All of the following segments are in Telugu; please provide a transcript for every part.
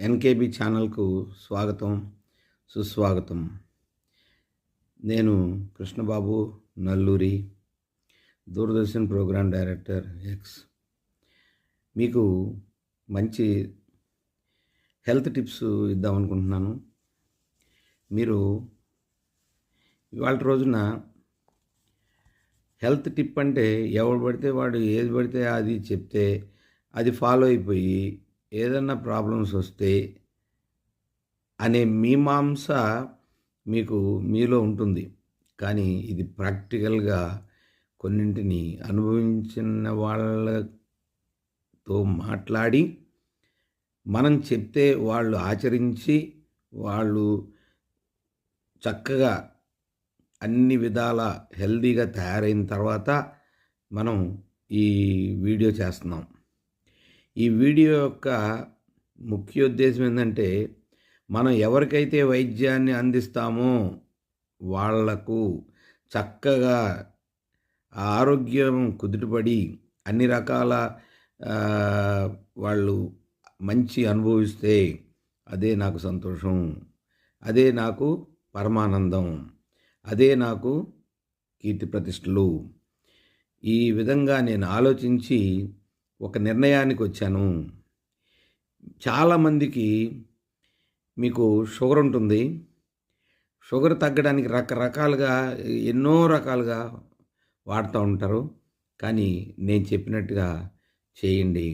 ఎన్కేబి ఛానల్కు స్వాగతం, సుస్వాగతం. నేను Krishnababu Nalluri, Doordarshan programme director ex. మీకు మంచి హెల్త్ టిప్స్ ఇద్దామనుకుంటున్నాను. మీరు ఇవాళ రోజున హెల్త్ టిప్ అంటే ఎవడు పడితే వాడు ఏది పడితే అది చెప్తే అది ఫాలో అయిపోయి ఏదన్నా ప్రాబ్లమ్స్ వస్తే అనే మీమాంస మీలో ఉంటుంది. కానీ ఇది ప్రాక్టికల్గా కొన్నింటిని అనుభవించిన వాళ్ళతో మాట్లాడి మనం చెప్తే వాళ్ళు ఆచరించి వాళ్ళు చక్కగా అన్ని విధాల హెల్దీగా తయారైన తర్వాత మనం ఈ వీడియో చేస్తున్నాం. ఈ వీడియో యొక్క ముఖ్య ఉద్దేశం ఏంటంటే, మనం ఎవరికైతే వైద్యాన్ని అందిస్తామో వాళ్లకు చక్కగా ఆరోగ్యం కుదుటపడి అన్ని రకాల వాళ్ళు మంచి అనుభవిస్తే అదే నాకు సంతోషం, అదే నాకు పరమానందం, అదే నాకు కీర్తి ప్రతిష్టలు. ఈ విధంగా నేను ఆలోచించి ఒక నిర్ణయానికి వచ్చాను. చాలామందికి మీకు షుగర్ ఉంటుంది. షుగర్ తగ్గడానికి రకరకాలుగా ఎన్నో రకాలుగా వాడుతూ ఉంటారు. కానీ నేను చెప్పినట్టుగా చేయండి.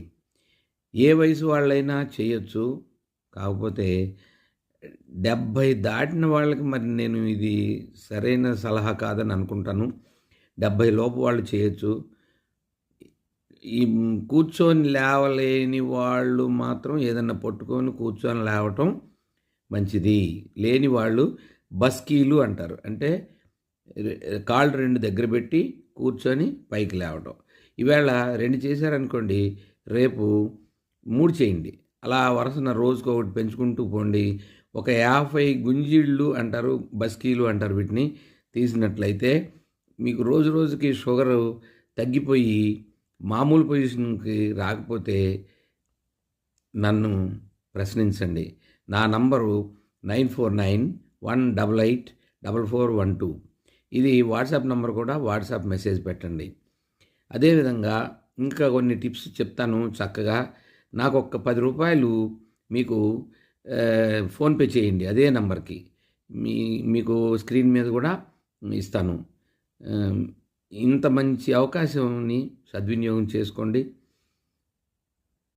ఏ వయసు వాళ్ళైనా చేయొచ్చు. కాకపోతే 70 దాటిన వాళ్ళకి మరి నేను ఇది సరైన సలహా కాదని అనుకుంటాను. 70 లోపు వాళ్ళు చేయొచ్చు. ఈ కూర్చొని లేవలేని వాళ్ళు మాత్రం ఏదన్నా పట్టుకొని కూర్చొని లేవటం మంచిది. లేని వాళ్ళు బస్కీలు అంటారు. అంటే కాళ్ళు 2 దగ్గర పెట్టి కూర్చొని పైకి లేవటం. ఈవేళ 2 చేశారనుకోండి, రేపు 3 చేయండి. అలా వరుసన రోజుకొకటి పెంచుకుంటూ పోండి. ఒక 50 గుంజీళ్ళు అంటారు, బస్కీలు అంటారు, వీటిని తీసినట్లయితే మీకు రోజు రోజుకి షుగరు తగ్గిపోయి మామూలు పొజిషన్కి రాకపోతే నన్ను ప్రశ్నించండి. నా నంబరు 9491884412. ఇది వాట్సాప్ నంబర్ కూడా. వాట్సాప్ మెసేజ్ పెట్టండి. అదేవిధంగా ఇంకా కొన్ని టిప్స్ చెప్తాను చక్కగా. నాకు ఒక 10 రూపాయలు మీకు ఫోన్పే చేయండి అదే నంబర్కి. మీకు స్క్రీన్ మీద కూడా ఇస్తాను. ఇంత మంచి అవకాశాన్ని సద్వినియోగం చేసుకోండి.